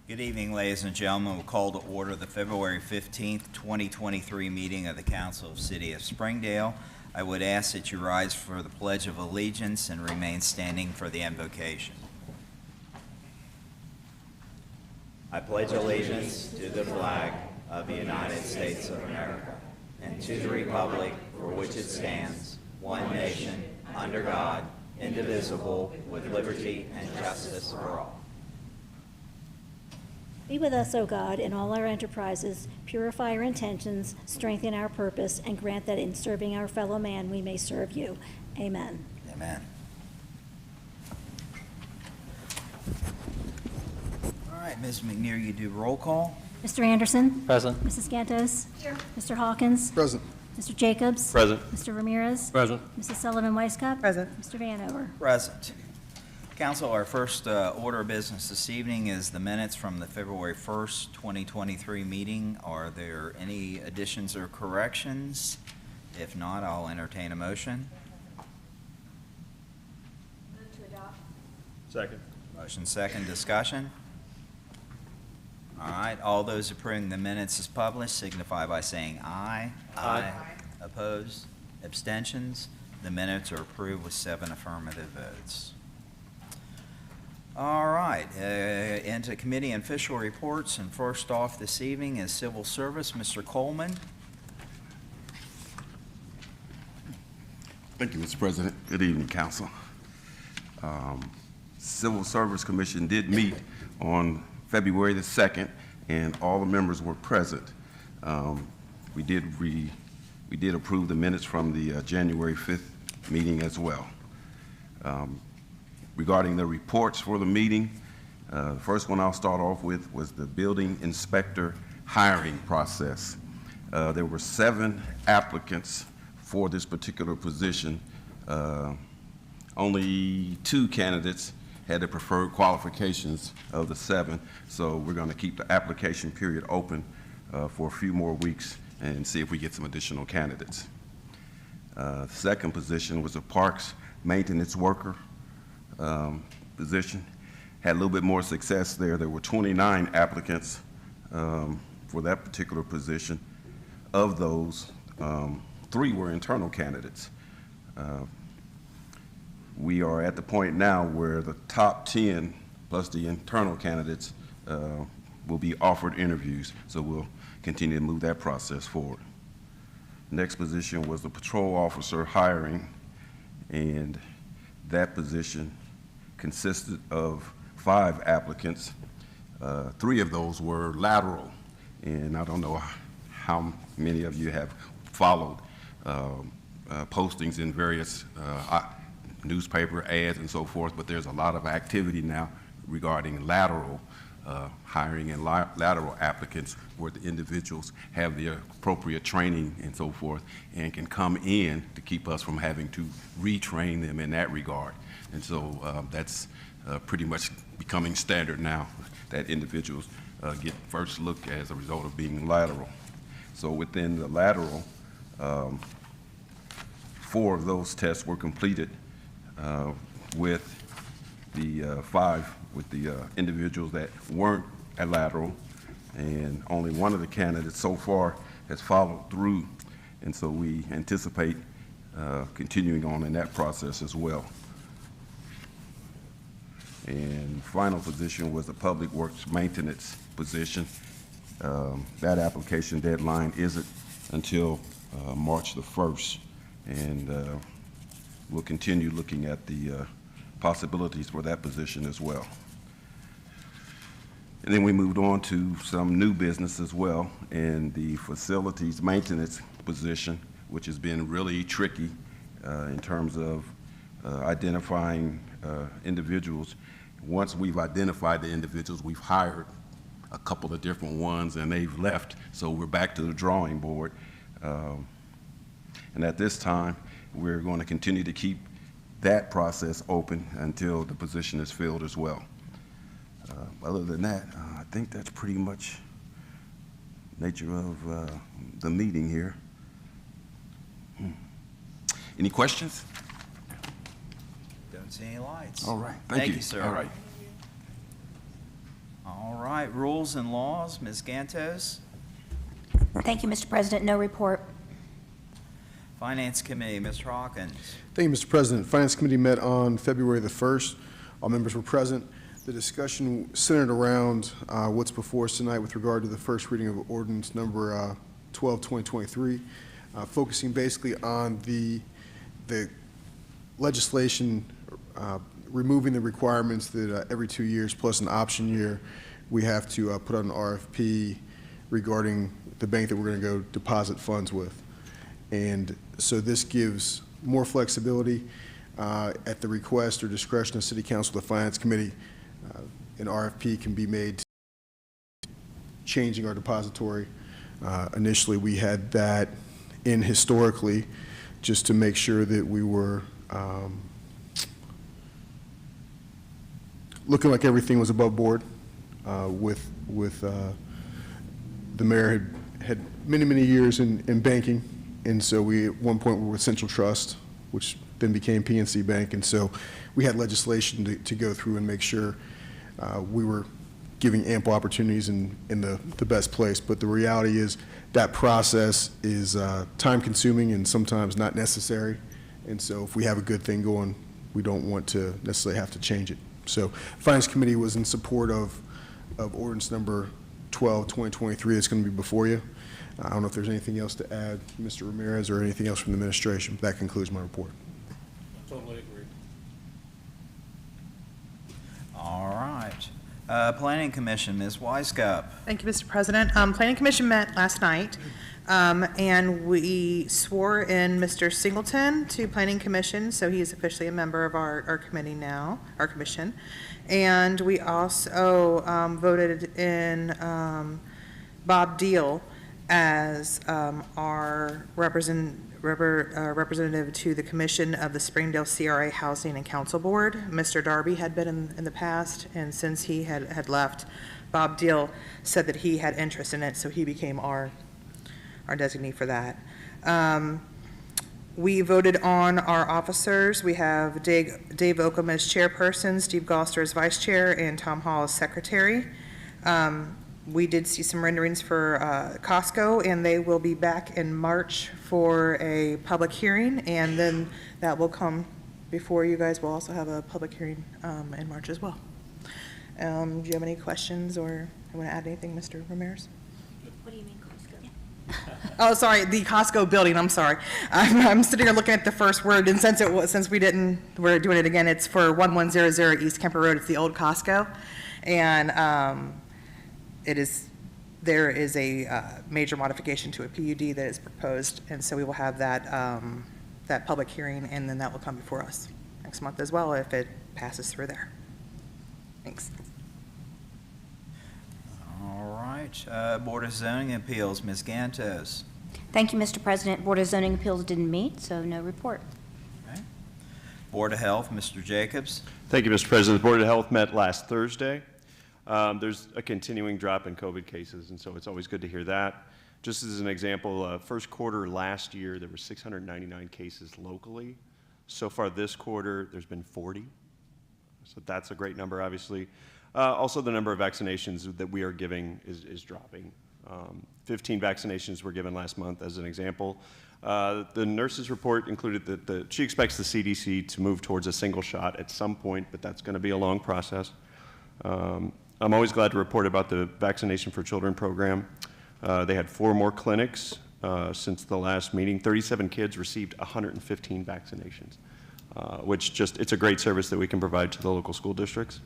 Good evening, ladies and gentlemen. We'll call to order the February 15th, 2023 meeting of the Council of City of Springdale. I would ask that you rise for the Pledge of Allegiance and remain standing for the invocation. I pledge allegiance to the flag of the United States of America and to the republic for which it stands, one nation, under God, indivisible, with liberty and justice for all. Be with us, O God, in all our enterprises, purify our intentions, strengthen our purpose, and grant that in serving our fellow man we may serve you. Amen. Amen. All right, Ms. McNear, you do roll call. Mr. Anderson? Present. Mrs. Gantos? Here. Mr. Hawkins? Present. Mr. Jacobs? Present. Mr. Ramirez? Present. Mrs. Sullivan-Weisskopf? Present. Mr. Vanover? Present. Council, our first order of business this evening is the minutes from the February 1st, 2023 meeting. Are there any additions or corrections? If not, I'll entertain a motion. Move to adopt. Second. Motion second, discussion. All right, all those approving the minutes as published signify by saying aye. Aye. Opposed? Abstentions? The minutes are approved with 7 affirmative votes. All right, into committee and official reports, and first off this evening is Civil Service. Mr. Coleman. Thank you, Mr. President. Good evening, Council. Civil Service Commission did meet on February the 2nd, and all the members were present. We did approve the minutes from the January 5th meeting as well. Regarding the reports for the meeting, the first one I'll start off with was the building inspector hiring process. There were 7 applicants for this particular position. Only 2 candidates had the preferred qualifications of the 7, so we're going to keep the application period open for a few more weeks and see if we get some additional candidates. The second position was a parks maintenance worker position. Had a little bit more success there. There were 29 applicants for that particular position. Of those, 3 were internal candidates. We are at the point now where the top 10 plus the internal candidates will be offered interviews, so we'll continue to move that process forward. Next position was the patrol officer hiring, and that position consisted of 5 applicants. 3 of those were lateral, and I don't know how many of you have followed postings in various newspaper ads and so forth, but there's a lot of activity now regarding lateral hiring and lateral applicants where the individuals have the appropriate training and so forth and can come in to keep us from having to retrain them in that regard. And so that's pretty much becoming standard now, that individuals get first look as a result of being lateral. So within the lateral, 4 of those tests were completed with the 5 with the individuals that weren't at lateral, and only 1 of the candidates so far has followed through, and so we anticipate continuing on in that process as well. And final position was the public works maintenance position. That application deadline isn't until March the 1st, and we'll continue looking at the possibilities for that position as well. And then we moved on to some new business as well, and the facilities maintenance position, which has been really tricky in terms of identifying individuals. Once we've identified the individuals, we've hired a couple of different ones and they've left, so we're back to the drawing board. And at this time, we're going to continue to keep that process open until the position is filled as well. Other than that, I think that's pretty much nature of the meeting here. Any questions? Don't see any lights. All right. Thank you. Thank you, sir. All right. All right, rules and laws, Ms. Gantos. Thank you, Mr. President. No report. Finance Committee, Mr. Hawkins. Thank you, Mr. President. Finance Committee met on February the 1st. All members were present. The discussion centered around what's before us tonight with regard to the first reading of ordinance number 12, 2023, focusing basically on the legislation removing the requirements that every 2 years plus an option year, we have to put out an RFP regarding the bank that we're going to go deposit funds with. And so this gives more flexibility at the request or discretion of City Council, the Finance Committee. An RFP can be made changing our depository. Initially, we had that in historically just to make sure that we were looking like everything was above board with the mayor had many years in banking, and so we at one point were with Central Trust, which then became PNC Bank, and so we had legislation to go through and make sure we were giving ample opportunities in the best place. But the reality is that process is time-consuming and sometimes not necessary, and so if we have a good thing going, we don't want to necessarily have to change it. So Finance Committee was in support of ordinance number 12, 2023 that's going to be before you. I don't know if there's anything else to add, Mr. Ramirez, or anything else from the administration. That concludes my report. Totally agree. All right. Planning Commission, Ms. Weisskopf. Thank you, Mr. President. Planning Commission met last night, and we swore in Mr. Singleton to Planning Commission, so he is officially a member of our committee now, our commission. And we also voted in Bob Deal as our representative to the commission of the Springdale CRA Housing and Council Board. Mr. Darby had been in the past, and since he had left, Bob Deal said that he had interest in it, so he became our designee for that. We voted on our officers. We have Dave Oakham as chairperson, Steve Goster as vice chair, and Tom Hall as secretary. We did see some renderings for Costco, and they will be back in March for a public hearing, and then that will come before you guys. We'll also have a public hearing in March as well. Do you have any questions or you want to add anything, Mr. Ramirez? What do you mean, Costco? Oh, sorry, the Costco building, I'm sorry. I'm sitting here looking at the first word, and since we're doing it again, it's for 1100 East Kemper Road. It's the old Costco, and there is a major modification to a PUD that is proposed, and so we will have that public hearing, and then that will come before us next month as well if it passes through there. Thanks. All right. Board of Zoning Appeals, Ms. Gantos. Thank you, Mr. President. Board of Zoning Appeals didn't meet, so no report. Okay. Board of Health, Mr. Jacobs. Thank you, Mr. President. The Board of Health met last Thursday. There's a continuing drop in COVID cases, and so it's always good to hear that. Just as an example, first quarter last year, there were 699 cases locally. So far this quarter, there's been 40. So that's a great number, obviously. Also, the number of vaccinations that we are giving is dropping. 15 vaccinations were given last month, as an example. The nurse's report included that she expects the CDC to move towards a single shot at some point, but that's going to be a long process. I'm always glad to report about the Vaccination for Children program. They had 4 more clinics since the last meeting. 37 kids received 115 vaccinations, which it's a great service that we can provide to the local school districts.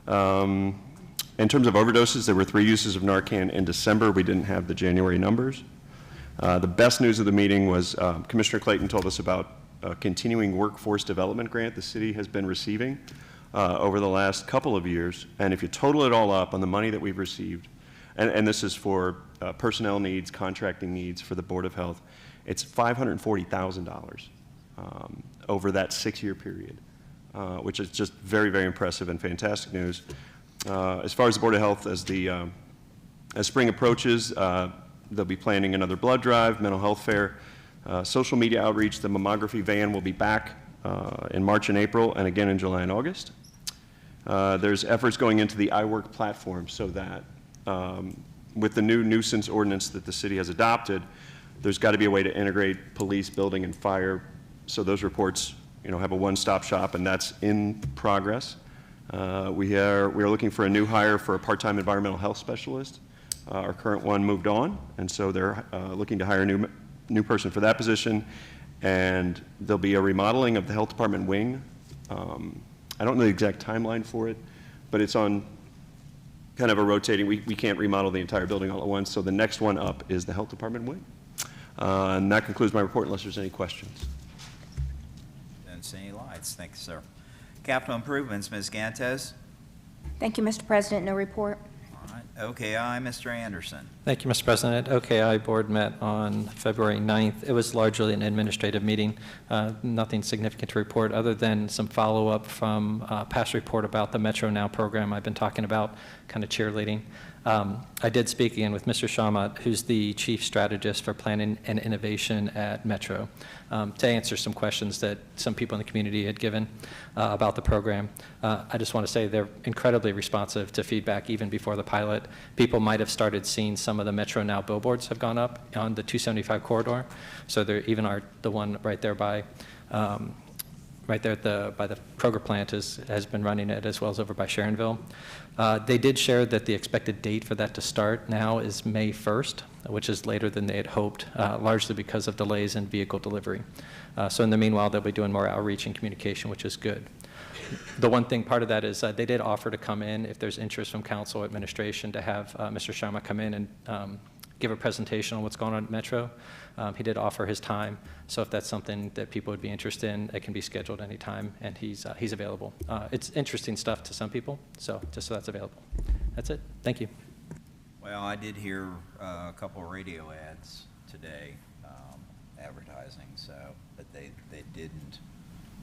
In terms of overdoses, there were 3 uses of Narcan in December. We didn't have the January numbers. The best news of the meeting was Commissioner Clayton told us about a continuing workforce development grant the city has been receiving over the last couple of years. And if you total it all up on the money that we've received, and this is for personnel needs, contracting needs for the Board of Health, it's $540,000 over that 6-year period, which is just very, very impressive and fantastic news. As far as the Board of Health, as spring approaches, they'll be planning another blood drive, mental health fair, social media outreach. The mammography van will be back in March and April, and again in July and August. There's efforts going into the iWork platform so that with the new nuisance ordinance that the city has adopted, there's got to be a way to integrate police, building, and fire, so those reports, have a one-stop shop, and that's in progress. We are looking for a new hire for a part-time environmental health specialist. Our current one moved on, and so they're looking to hire a new person for that position. And there'll be a remodeling of the health department wing. I don't know the exact timeline for it, but it's on kind of a rotating. We can't remodel the entire building all at once, so the next one up is the health department wing. And that concludes my report, unless there's any questions. Don't see any lights. Thank you, sir. Capital improvements, Ms. Gantes. Thank you, Mr. President. No report. All right. OKI, Mr. Anderson. Thank you, Mr. President. OKI board met on February 9th. It was largely an administrative meeting. Nothing significant to report other than some follow-up from past report about the Metro Now program I've been talking about, kind of cheerleading. I did speak again with Mr. Shamat, who's the chief strategist for planning and innovation at Metro, to answer some questions that some people in the community had given about the program. I just want to say they're incredibly responsive to feedback even before the pilot. People might have started seeing some of the Metro Now billboards have gone up on the 275 corridor. So there even the one right there by right there by the Kroger plant has been running it, as well as over by Sharonville. They did share that the expected date for that to start now is May 1st, which is later than they had hoped, largely because of delays in vehicle delivery. So in the meanwhile, they'll be doing more outreach and communication, which is good. The one thing, part of that is they did offer to come in, if there's interest from council administration, to have Mr. Sharma come in and give a presentation on what's going on at Metro. He did offer his time, so if that's something that people would be interested in, it can be scheduled anytime, and he's available. It's interesting stuff to some people, so just so that's available. That's it. Thank you. Well, I did hear a couple of radio ads today advertising, but they didn't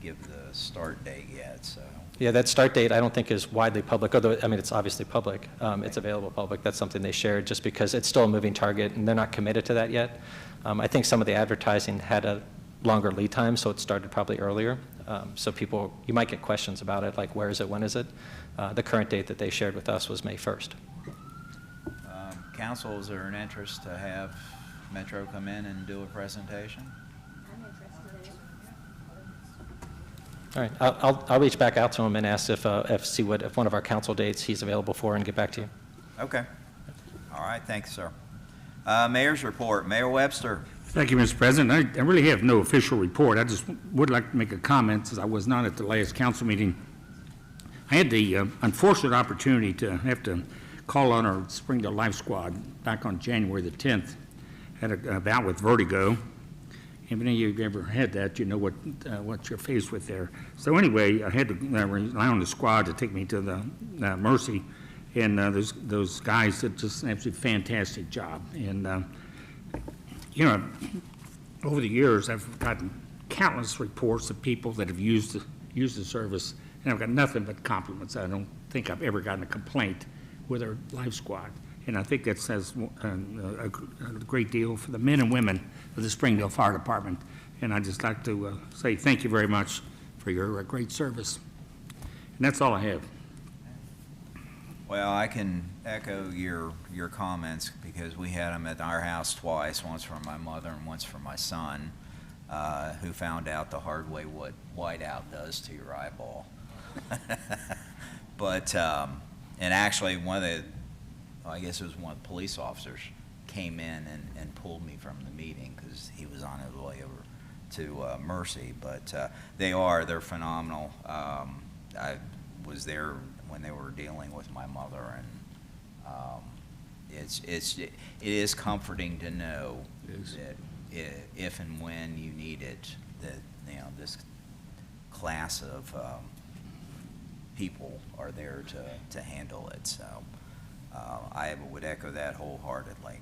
give the start date yet, so. Yeah, that start date I don't think is widely public, although, I mean, it's obviously public. It's available public. That's something they shared just because it's still a moving target, and they're not committed to that yet. I think some of the advertising had a longer lead time, so it started probably earlier. So people, you might get questions about it, like where is it, when is it? The current date that they shared with us was May 1st. Council, is there an interest to have Metro come in and do a presentation? All right, I'll reach back out to him and ask if one of our council dates he's available for, and get back to you. Okay. All right, thanks, sir. Mayor's report. Mayor Webster. Thank you, Mr. President. I really have no official report. I just would like to make a comment, since I was not at the last council meeting. I had the unfortunate opportunity to have to call on our Springdale Life Squad back on January the 10th. Had a bout with vertigo. If any of you have ever had that, you know what you're faced with there. So anyway, I had to rely on the squad to take me to the Mercy, and those guys did just an absolutely fantastic job. And over the years, I've gotten countless reports of people that have used the service, and I've got nothing but compliments. I don't think I've ever gotten a complaint with our Life Squad. And I think that says a great deal for the men and women of the Springdale Fire Department. And I'd just like to say thank you very much for your great service. And that's all I have. Well, I can echo your comments, because we had them at our house twice, once for my mother and once for my son, who found out the hard way what whiteout does to your eyeball. But, and actually I guess it was one of the police officers came in and pulled me from the meeting, because he was on his way over to Mercy. But they're phenomenal. I was there when they were dealing with my mother, and it is comforting to know that if and when you need it, that this class of people are there to handle it. So I would echo that wholeheartedly.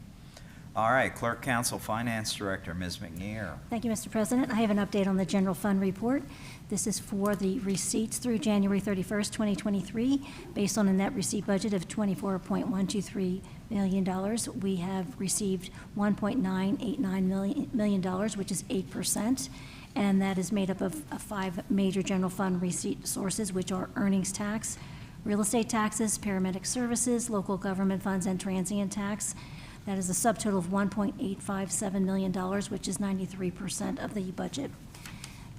All right, Clerk, Council, Finance Director, Ms. McNear. Thank you, Mr. President. I have an update on the general fund report. This is for the receipts through January 31st, 2023. Based on a net receipt budget of $24.123 million, we have received $1.989 million, which is 8%. And that is made up of 5 major general fund receipt sources, which are earnings tax, real estate taxes, paramedic services, local government funds, and transient tax. That is a subtotal of $1.857 million, which is 93% of the budget.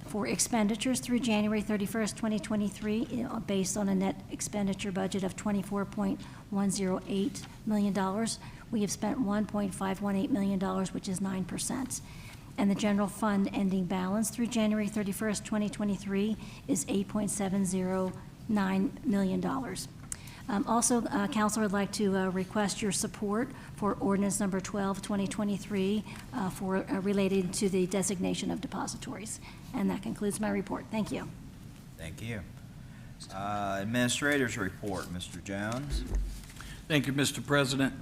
For expenditures through January 31st, 2023, based on a net expenditure budget of $24.108 million, we have spent $1.518 million, which is 9%. And the general fund ending balance through January 31st, 2023 is $8.709 million. Also, Council would like to request your support for ordinance number 12, 2023, related to the designation of depositories. And that concludes my report. Thank you. Thank you. Administrator's report, Mr. Jones. Thank you, Mr. President.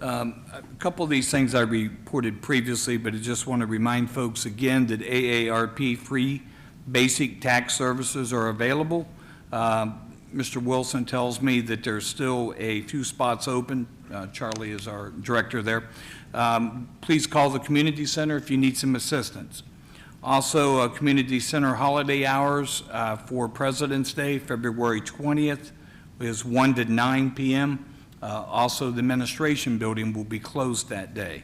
A couple of these things I reported previously, but I just want to remind folks again that AARP free basic tax services are available. Mr. Wilson tells me that there's still a few spots open. Charlie is our director there. Please call the community center if you need some assistance. Also, community center holiday hours for President's Day, February 20th, is 1 to 9 p.m. Also, the administration building will be closed that day.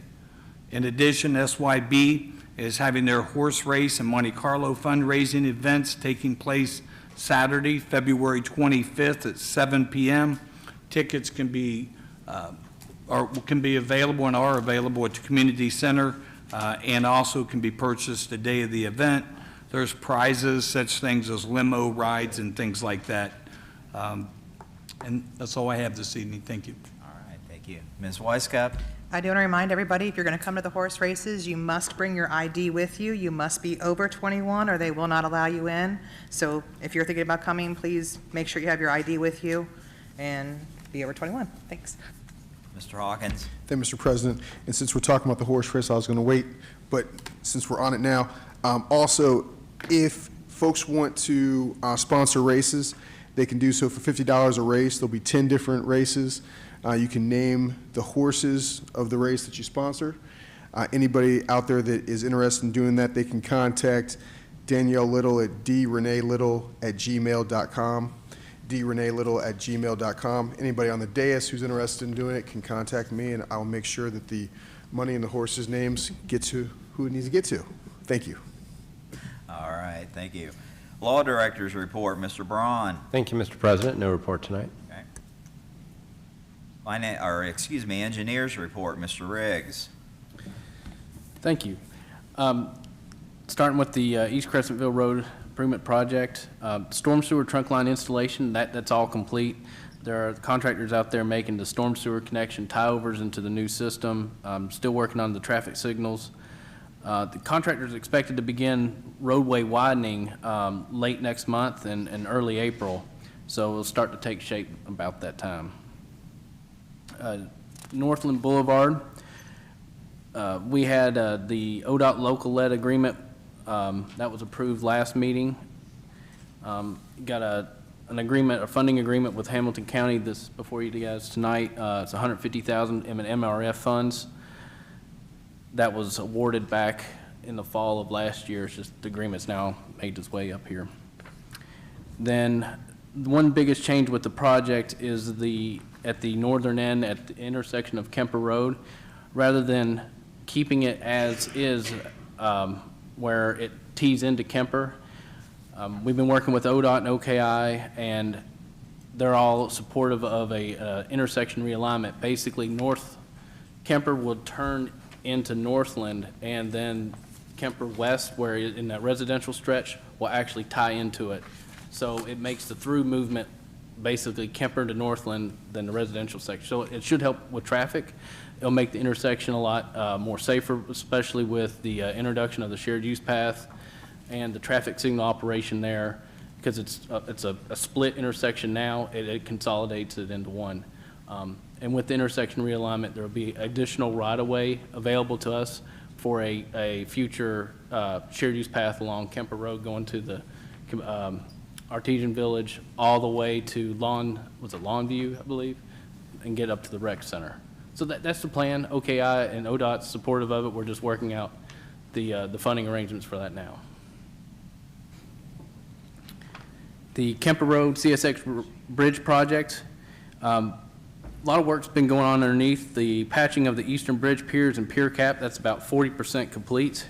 In addition, SYB is having their horse race and Monte Carlo fundraising events taking place Saturday, February 25th at 7 p.m. Tickets can be available and are available at the community center and also can be purchased the day of the event. There's prizes, such things as limo rides and things like that. And that's all I have this evening. Thank you. All right, thank you. Ms. Weisskopf? I do want to remind everybody, if you're going to come to the horse races, you must bring your ID with you. You must be over 21 or they will not allow you in. So if you're thinking about coming, please make sure you have your ID with you and be over 21. Thanks. Mr. Hawkins? Thank you, Mr. President. And since we're talking about the horse race, I was going to wait, but since we're on it now, also, if folks want to sponsor races, they can do so for $50 a race. There'll be 10 different races. You can name the horses of the race that you sponsor. Anybody out there that is interested in doing that, they can contact Danielle Little at dreneelittle@gmail.com, dreneelittle@gmail.com. Anybody on the dais who's interested in doing it can contact me, and I'll make sure that the money and the horses' names get to who it needs to get to. Thank you. All right, thank you. Law Director's report, Mr. Braun. Thank you, Mr. President. No report tonight. Okay. Engineer's report, Mr. Riggs. Thank you. Starting with the East Crescentville Road Improvement Project, storm sewer trunk line installation, that's all complete. There are contractors out there making the storm sewer connection tie-overs into the new system. Still working on the traffic signals. The contractor is expected to begin roadway widening late next month and early April, so it'll start to take shape about that time. Northland Boulevard, we had the ODOT local-led agreement that was approved last meeting. Got an agreement, a funding agreement with Hamilton County this before you guys tonight. It's $150,000 in MRF funds. That was awarded back in the fall of last year. It's just the agreement's now made its way up here. Then one biggest change with the project is at the northern end at the intersection of Kemper Road, rather than keeping it as is where it tees into Kemper. We've been working with ODOT and OKI, and they're all supportive of a intersection realignment. Basically, North Kemper will turn into Northland, and then Kemper West, where in that residential stretch, will actually tie into it. So it makes the through movement basically Kemper to Northland than the residential section. So it should help with traffic. It'll make the intersection a lot more safer, especially with the introduction of the shared use path and the traffic signal operation there, because it's a split intersection now. It consolidates it into one. And with the intersection realignment, there will be additional right-of-way available to us for a future shared use path along Kemper Road going to the Artesian Village all the way to Longview, I believe, and get up to the rec center. So that's the plan. OKI and ODOT's supportive of it. We're just working out the funding arrangements for that now. The Kemper Road CSX Bridge project, a lot of work's been going on underneath. The patching of the eastern bridge piers and pier cap, that's about 40% complete.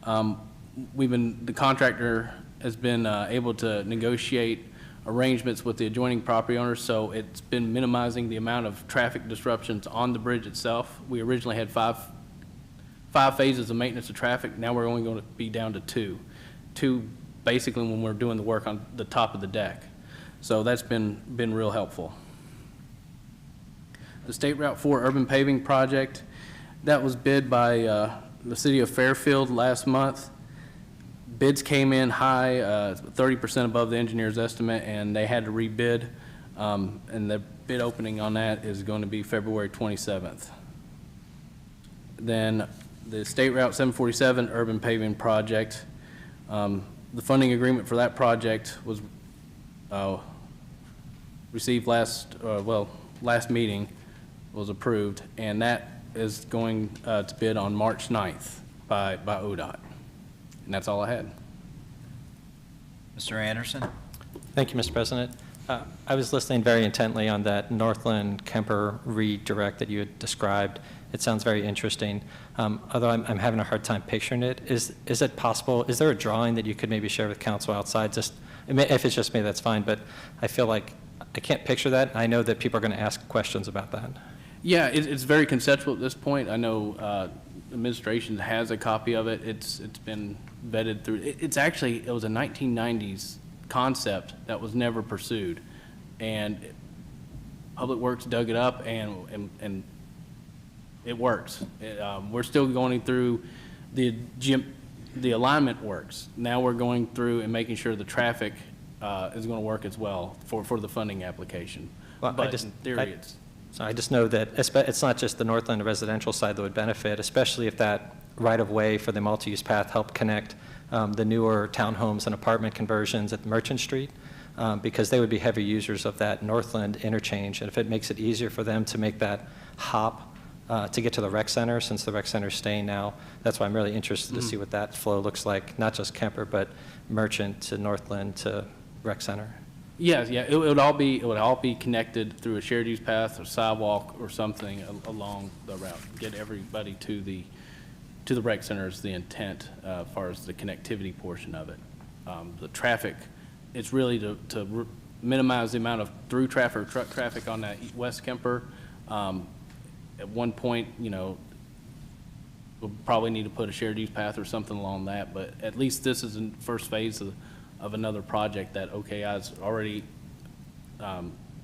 The contractor has been able to negotiate arrangements with the adjoining property owners, so it's been minimizing the amount of traffic disruptions on the bridge itself. We originally had five phases of maintenance of traffic. Now we're only going to be down to two. Two basically when we're doing the work on the top of the deck. So that's been real helpful. The State Route 4 urban paving project, that was bid by the city of Fairfield last month. Bids came in high, 30% above the engineer's estimate, and they had to rebid. And the bid opening on that is going to be February 27th. Then the State Route 747 urban paving project, the funding agreement for that project was received last meeting, was approved, and that is going to bid on March 9th by ODOT. And that's all I had. Mr. Anderson? Thank you, Mr. President. I was listening very intently on that Northland Kemper redirect that you had described. It sounds very interesting, although I'm having a hard time picturing it. Is it possible, is there a drawing that you could maybe share with council outside? Just, if it's just me, that's fine, but I feel like I can't picture that. I know that people are going to ask questions about that. Yeah, it's very conceptual at this point. I know administration has a copy of it. It's been vetted through. It was a 1990s concept that was never pursued, and Public Works dug it up, and it works. We're still going through the alignment works. Now we're going through and making sure the traffic is going to work as well for the funding application. Well, but in theory, So I just know that it's not just the Northland residential side that would benefit, especially if that right-of-way for the multi-use path helped connect the newer townhomes and apartment conversions at Merchant Street, because they would be heavy users of that Northland interchange. And if it makes it easier for them to make that hop to get to the rec center, since the rec center is staying now, that's why I'm really interested to see what that flow looks like, not just Kemper, but Merchant to Northland to rec center. Yeah, it would all be connected through a shared use path or sidewalk or something along the route. Get everybody to the rec center is the intent as far as the connectivity portion of it. The traffic, it's really to minimize the amount of through traffic or truck traffic on that West Kemper. At one point, we'll probably need to put a shared use path or something along that, but at least this is in first phase of another project that OKI is already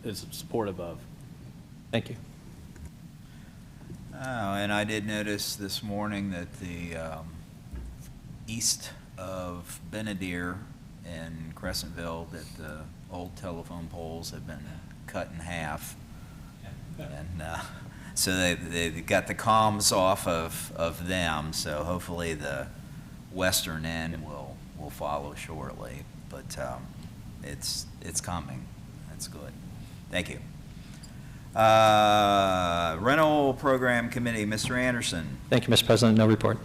is supportive of. Thank you. Oh, and I did notice this morning that the east of Benadir in Crescentville, that the old telephone poles have been cut in half. And so they got the comms off of them, so hopefully the western end will follow shortly, but it's coming. That's good. Thank you. Rental Program Committee, Mr. Anderson. Thank you, Mr. President. No report.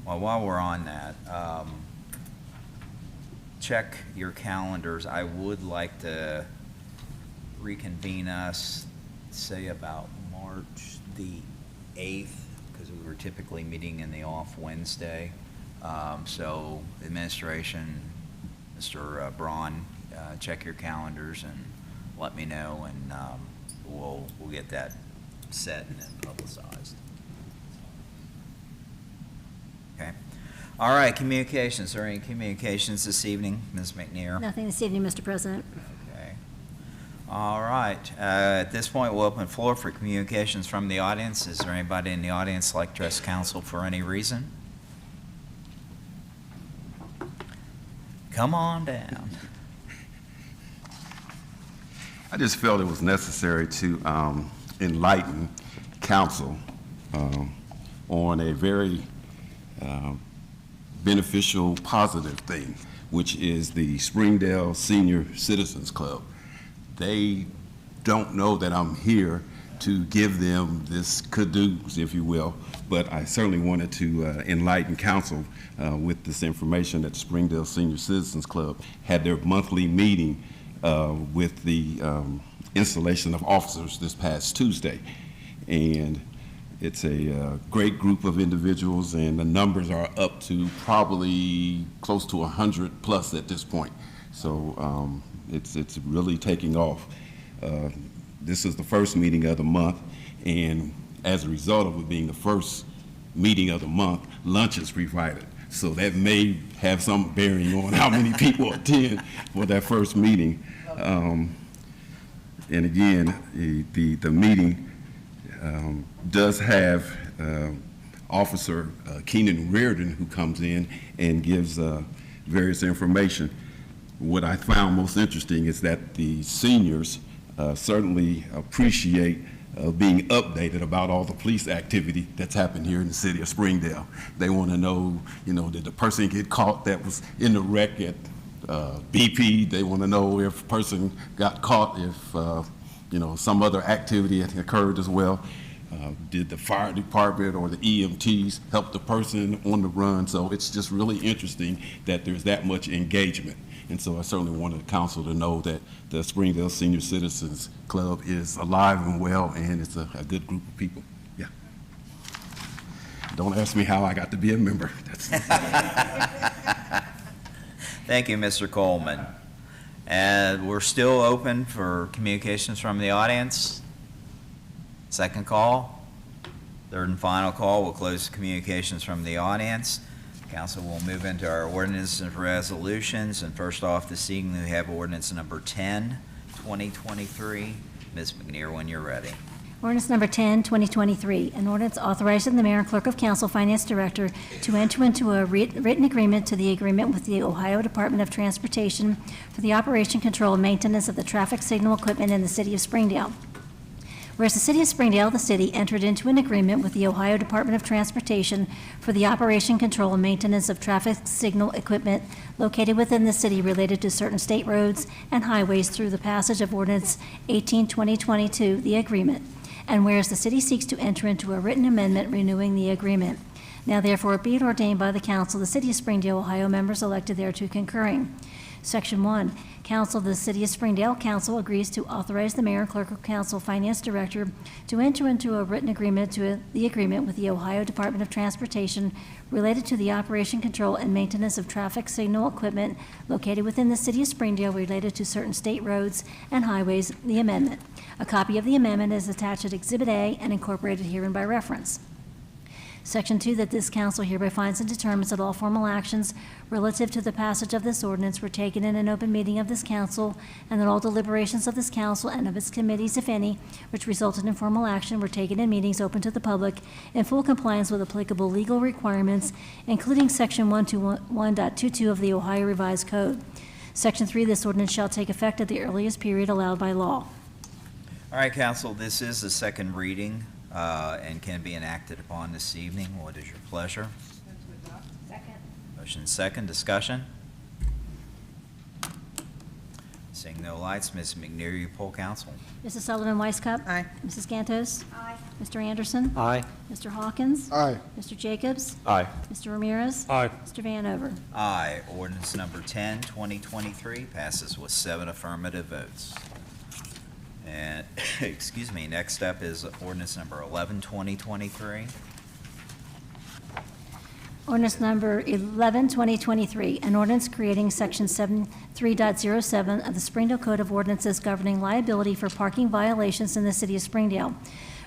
Well, while we're on that, check your calendars. I would like to reconvene us, say about March the 8th, because we were typically meeting in the off Wednesday. So administration, Mr. Braun, check your calendars and let me know, and we'll get that set and then publicized. Okay. All right, communications. Are there any communications this evening, Ms. McNear? Nothing this evening, Mr. President. Okay. All right. At this point, we'll open the floor for communications from the audience. Is there anybody in the audience like to address council for any reason? Come on down. I just felt it was necessary to enlighten council on a very beneficial, positive thing, which is the Springdale Senior Citizens Club. They don't know that I'm here to give them this kudos, if you will, but I certainly wanted to enlighten council with this information that the Springdale Senior Citizens Club had their monthly meeting with the installation of officers this past Tuesday. And it's a great group of individuals, and the numbers are up to probably close to 100 plus at this point. So it's really taking off. This is the first meeting of the month, and as a result of it being the first meeting of the month, lunch is provided. So that may have some bearing on how many people attend for that first meeting. And again, the meeting does have Officer Keenan Reardon, who comes in and gives various information. What I found most interesting is that the seniors certainly appreciate being updated about all the police activity that's happened here in the city of Springdale. They want to know, did the person get caught that was in the wreck at BP? They want to know if a person got caught, if, some other activity had occurred as well. Did the fire department or the EMTs help the person on the run? So it's just really interesting that there's that much engagement. And so I certainly wanted the council to know that the Springdale Senior Citizens Club is alive and well, and it's a good group of people. Yeah. Don't ask me how I got to be a member. Thank you, Mr. Coleman. And we're still open for communications from the audience. Second call. Third and final call. We'll close communications from the audience. Council will move into our ordinances and resolutions. And first off this evening, we have ordinance number 10, 2023. Ms. McNear, when you're ready. Ordinance number 10, 2023, an ordinance authorizing the mayor and clerk of council, finance director, to enter into a written agreement to the agreement with the Ohio Department of Transportation for the operation, control, and maintenance of the traffic signal equipment in the city of Springdale. Whereas the city of Springdale, the city, entered into an agreement with the Ohio Department of Transportation for the operation, control, and maintenance of traffic signal equipment located within the city related to certain state roads and highways through the passage of Ordinance 18-2022, the agreement. And whereas the city seeks to enter into a written amendment renewing the agreement. Now therefore be it ordained by the council, the city of Springdale, Ohio, members elected thereto concurring. Section 1, Council of the City of Springdale, Council agrees to authorize the mayor and clerk of council, finance director, to enter into a written agreement to the agreement with the Ohio Department of Transportation related to the operation, control, and maintenance of traffic signal equipment located within the city of Springdale related to certain state roads and highways, the amendment. A copy of the amendment is attached at Exhibit A and incorporated herein by reference. Section 2, that this council hereby finds and determines that all formal actions relative to the passage of this ordinance were taken in an open meeting of this council, and that all deliberations of this council and of its committees, if any, which resulted in formal action were taken in meetings open to the public in full compliance with applicable legal requirements, including Section 121.22 of the Ohio Revised Code. Section 3, this ordinance shall take effect at the earliest period allowed by law. All right, council, this is the second reading and can be enacted upon this evening. What is your pleasure? Second. Motion second, discussion. Seeing no lights, Ms. McNear, you poll council. Mrs. Sullivan Weisskopf. Aye. Mrs. Gantos. Aye. Mr. Anderson. Aye. Mr. Hawkins. Aye. Mr. Jacobs. Aye. Mr. Ramirez. Aye. Mr. Vanover. Aye. Ordinance number 10, 2023 passes with 7 affirmative votes. And, excuse me, next up is ordinance number 11, 2023. Ordinance number 11, 2023, an ordinance creating Section 73.07 of the Springdale Code of Ordinances governing liability for parking violations in the city of Springdale.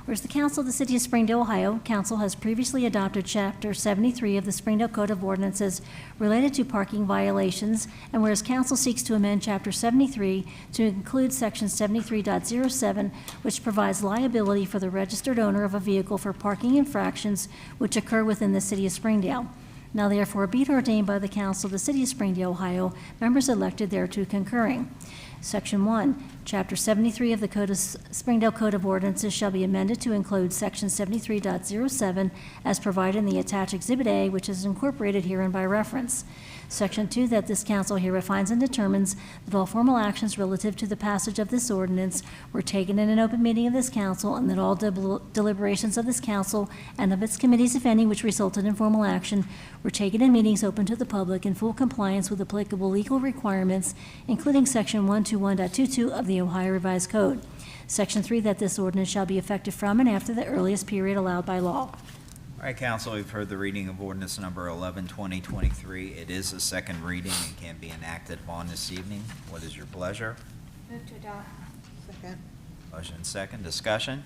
Whereas the Council of the City of Springdale, Ohio, Council has previously adopted Chapter 73 of the Springdale Code of Ordinances related to parking violations, and whereas Council seeks to amend Chapter 73 to include Section 73.07, which provides liability for the registered owner of a vehicle for parking infractions which occur within the City of Springdale. Now therefore be it ordained by the Council of the City of Springdale, Ohio, members elected thereto concurring. Section 1, Chapter 73 of the Springdale Code of Ordinances shall be amended to include Section 73.07 as provided in the attached Exhibit A, which is incorporated herein by reference. Section 2, that this council hereby finds and determines that all formal actions relative to the passage of this ordinance were taken in an open meeting of this council, and that all deliberations of this council and of its committees, if any, which resulted in formal action, were taken in meetings open to the public in full compliance with applicable legal requirements, including Section 121.22 of the Ohio Revised Code. Section 3, that this ordinance shall be effective from and after the earliest period allowed by law. All right, council, we've heard the reading of ordinance number 11, 2023. It is a second reading and can be enacted upon this evening. What is your pleasure? Move to adopt. Second. Motion and second, discussion?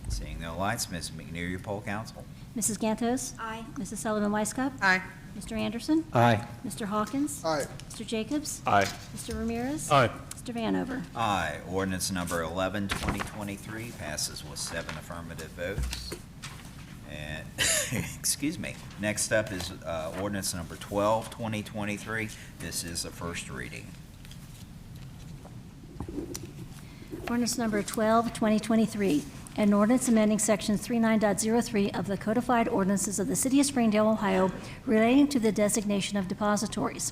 Seeing no lights, Ms. McNear, your poll council. Mrs. Gantos? Aye. Mrs. Sullivan Weisskopf? Aye. Mr. Anderson? Aye. Mr. Hawkins? Aye. Mr. Jacobs? Aye. Mr. Ramirez? Aye. Mr. Vanover? Aye. Ordinance number 11, 2023 passes with 7 affirmative votes. And, excuse me. Next up is ordinance number 12, 2023. This is the first reading. Ordinance number 12, 2023, an ordinance amending Section 39.03 of the codified ordinances of the City of Springdale, Ohio, relating to the designation of depositories.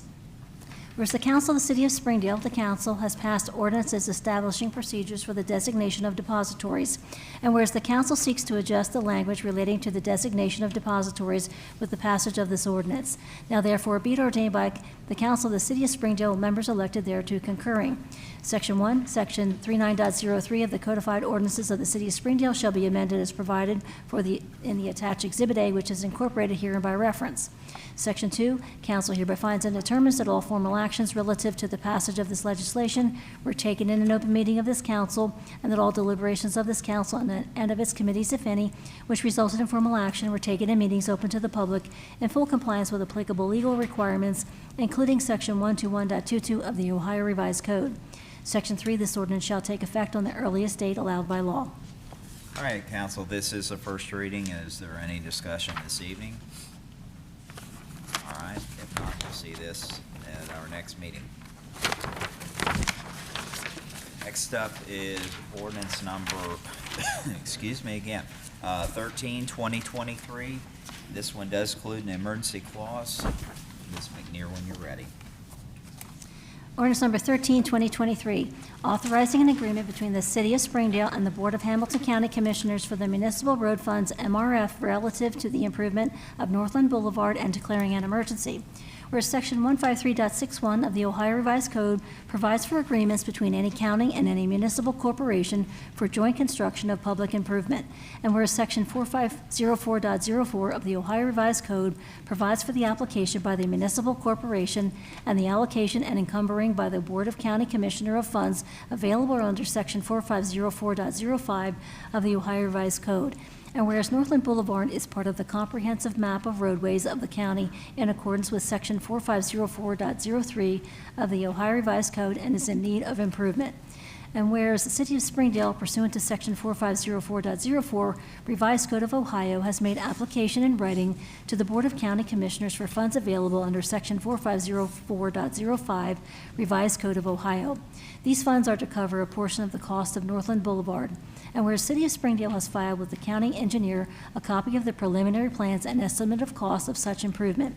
Whereas the Council of the City of Springdale, the Council has passed ordinances establishing procedures for the designation of depositories. And whereas the Council seeks to adjust the language relating to the designation of depositories with the passage of this ordinance. Now therefore be it ordained by the Council of the City of Springdale, members elected thereto concurring. Section 1, Section 39.03 of the codified ordinances of the City of Springdale shall be amended as provided in the attached Exhibit A, which is incorporated herein by reference. Section 2, council hereby finds and determines that all formal actions relative to the passage of this legislation were taken in an open meeting of this council, and that all deliberations of this council and of its committees, if any, which resulted in formal action, were taken in meetings open to the public in full compliance with applicable legal requirements, including Section 121.22 of the Ohio Revised Code. Section 3, this ordinance shall take effect on the earliest date allowed by law. All right, council, this is the first reading. Is there any discussion this evening? All right, if not, we'll see this at our next meeting. Next up is ordinance number, excuse me again, 13, 2023. This one does include an emergency clause. Ms. McNear, when you're ready. Ordinance number 13, 2023, authorizing an agreement between the City of Springdale and the Board of Hamilton County Commissioners for the Municipal Road Funds, MRF, relative to the improvement of Northland Boulevard and declaring an emergency. Whereas Section 153.61 of the Ohio Revised Code provides for agreements between any county and any municipal corporation for joint construction of public improvement. And whereas Section 4504.04 of the Ohio Revised Code provides for the application by the municipal corporation and the allocation and encumbering by the Board of County Commissioner of funds available under Section 4504.05 of the Ohio Revised Code. And whereas Northland Boulevard is part of the comprehensive map of roadways of the county in accordance with Section 4504.03 of the Ohio Revised Code and is in need of improvement. And whereas the City of Springdale, pursuant to Section 4504.04 Revised Code of Ohio, has made application in writing to the Board of County Commissioners for funds available under Section 4504.05 Revised Code of Ohio. These funds are to cover a portion of the cost of Northland Boulevard. And whereas City of Springdale has filed with the county engineer a copy of the preliminary plans and estimate of cost of such improvement.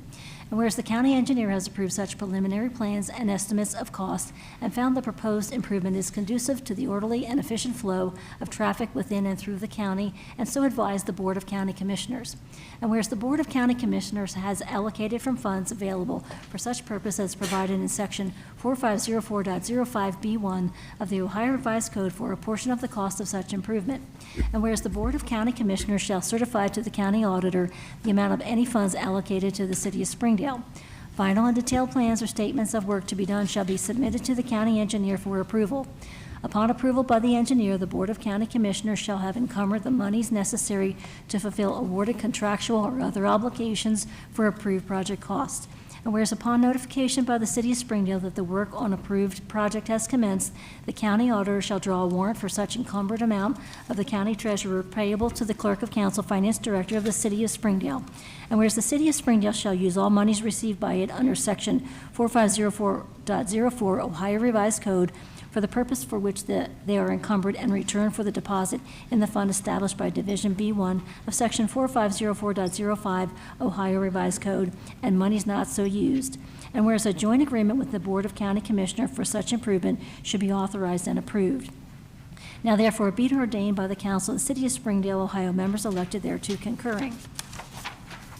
And whereas the county engineer has approved such preliminary plans and estimates of cost and found the proposed improvement is conducive to the orderly and efficient flow of traffic within and through the county, and so advised the Board of County Commissioners. And whereas the Board of County Commissioners has allocated from funds available for such purpose as provided in Section 4504.05B1 of the Ohio Revised Code for a portion of the cost of such improvement. And whereas the Board of County Commissioners shall certify to the county auditor the amount of any funds allocated to the City of Springdale. Final and detailed plans or statements of work to be done shall be submitted to the county engineer for approval. Upon approval by the engineer, the Board of County Commissioners shall have encumbered the monies necessary to fulfill awarded contractual or other obligations for approved project costs. And whereas upon notification by the City of Springdale that the work on approved project has commenced, the county auditor shall draw a warrant for such encumbered amount of the county treasurer payable to the clerk of council, finance director of the City of Springdale. And whereas the City of Springdale shall use all monies received by it under Section 4504.04 Ohio Revised Code for the purpose for which they are encumbered and returned for the deposit in the fund established by Division B1 of Section 4504.05 Ohio Revised Code, and monies not so used. And whereas a joint agreement with the Board of County Commissioners for such improvement should be authorized and approved. Now therefore be it ordained by the Council of the City of Springdale, Ohio, members elected thereto concurring.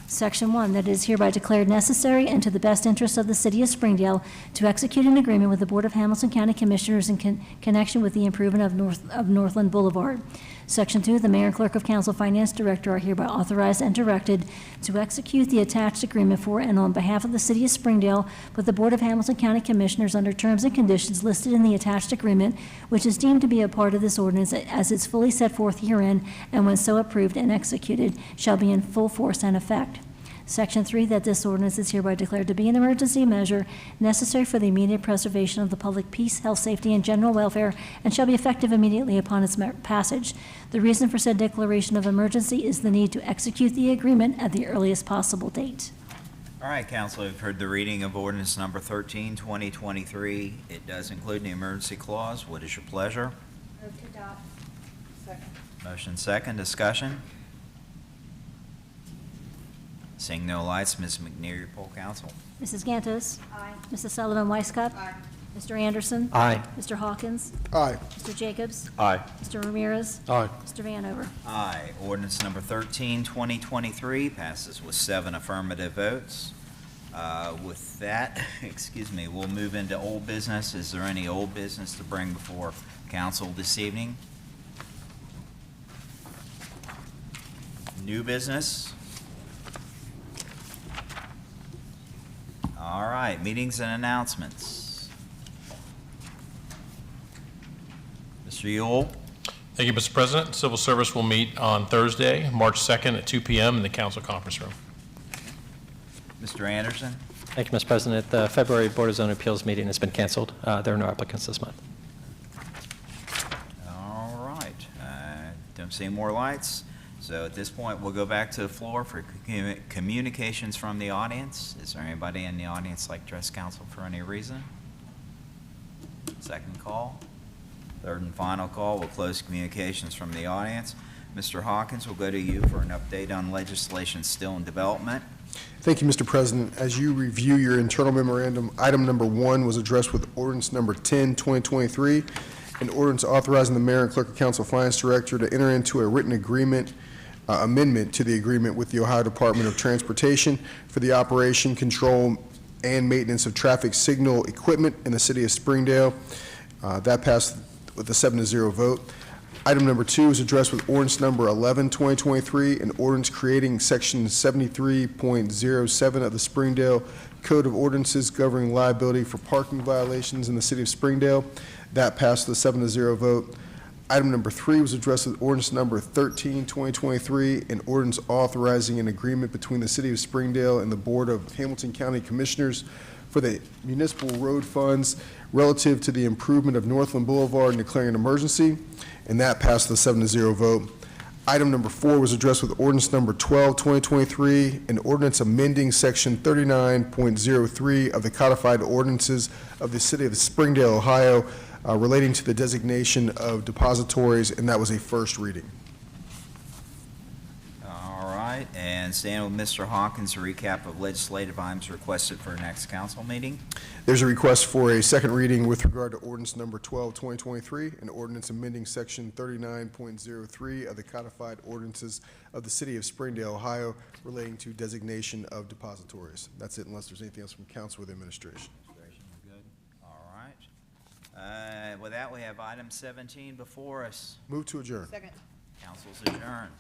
Section 1, that it is hereby declared necessary and to the best interest of the City of Springdale to execute an agreement with the Board of Hamilton County Commissioners in connection with the improvement of Northland Boulevard. Section 2, the Mayor and Clerk of Council Finance Director are hereby authorized and directed to execute the attached agreement for and on behalf of the City of Springdale with the Board of Hamilton County Commissioners under terms and conditions listed in the attached agreement, which is deemed to be a part of this ordinance as is fully set forth herein, and when so approved and executed, shall be in full force and effect. Section 3, that this ordinance is hereby declared to be an emergency measure necessary for the immediate preservation of the public peace, health, safety, and general welfare, and shall be effective immediately upon its passage. The reason for said declaration of emergency is the need to execute the agreement at the earliest possible date. All right, council, we've heard the reading of ordinance number 13, 2023. It does include the emergency clause. What is your pleasure? Move to adopt. Second. Motion second, discussion. Seeing no lights, Ms. McNear, your poll council. Mrs. Gantos? Aye. Mrs. Sullivan Weisskopf? Aye. Mr. Anderson? Aye. Mr. Hawkins? Aye. Mr. Jacobs? Aye. Mr. Ramirez? Aye. Mr. Vanover? Aye. Ordinance number 13, 2023 passes with 7 affirmative votes. With that, excuse me, we'll move into old business. Is there any old business to bring before council this evening? New business? All right, meetings and announcements. Mr. Yule? Thank you, Mr. President. Civil Service will meet on Thursday, March 2nd at 2 p.m. in the council conference room. Mr. Anderson? Thank you, Mr. President. The February Board of Zoning Appeals meeting has been canceled. There are no applicants this month. All right. Don't see more lights. So at this point, we'll go back to the floor for communications from the audience. Is there anybody in the audience like to address council for any reason? Second call. Third and final call. We'll close communications from the audience. Mr. Hawkins, we'll go to you for an update on legislation still in development. Thank you, Mr. President. As you review your internal memorandum, item number 1 was addressed with ordinance number 10, 2023, an ordinance authorizing the Mayor and Clerk of Council Finance Director to enter into a written agreement amendment to the agreement with the Ohio Department of Transportation for the operation, control, and maintenance of traffic signal equipment in the city of Springdale. That passed with a 7-0 vote. Item number 2 is addressed with ordinance number 11, 2023, an ordinance creating section 73.07 of the Springdale Code of Ordinances governing liability for parking violations in the city of Springdale. That passed with a 7-0 vote. Item number 3 was addressed with ordinance number 13, 2023, an ordinance authorizing an agreement between the City of Springdale and the Board of Hamilton County Commissioners for the municipal road funds relative to the improvement of Northland Boulevard and declaring an emergency, and that passed with a 7-0 vote. Item number 4 was addressed with ordinance number 12, 2023, an ordinance amending section 39.03 of the codified ordinances of the City of Springdale, Ohio, relating to the designation of depositories, and that was a first reading. All right, and staying with Mr. Hawkins, a recap of legislative items requested for next council meeting. There's a request for a second reading with regard to ordinance number 12, 2023, an ordinance amending section 39.03 of the codified ordinances of the City of Springdale, Ohio, relating to designation of depositories. That's it, unless there's anything else from council or the administration. Good. All right. With that, we have item 17 before us. Move to adjourn. Second. Council's adjourned.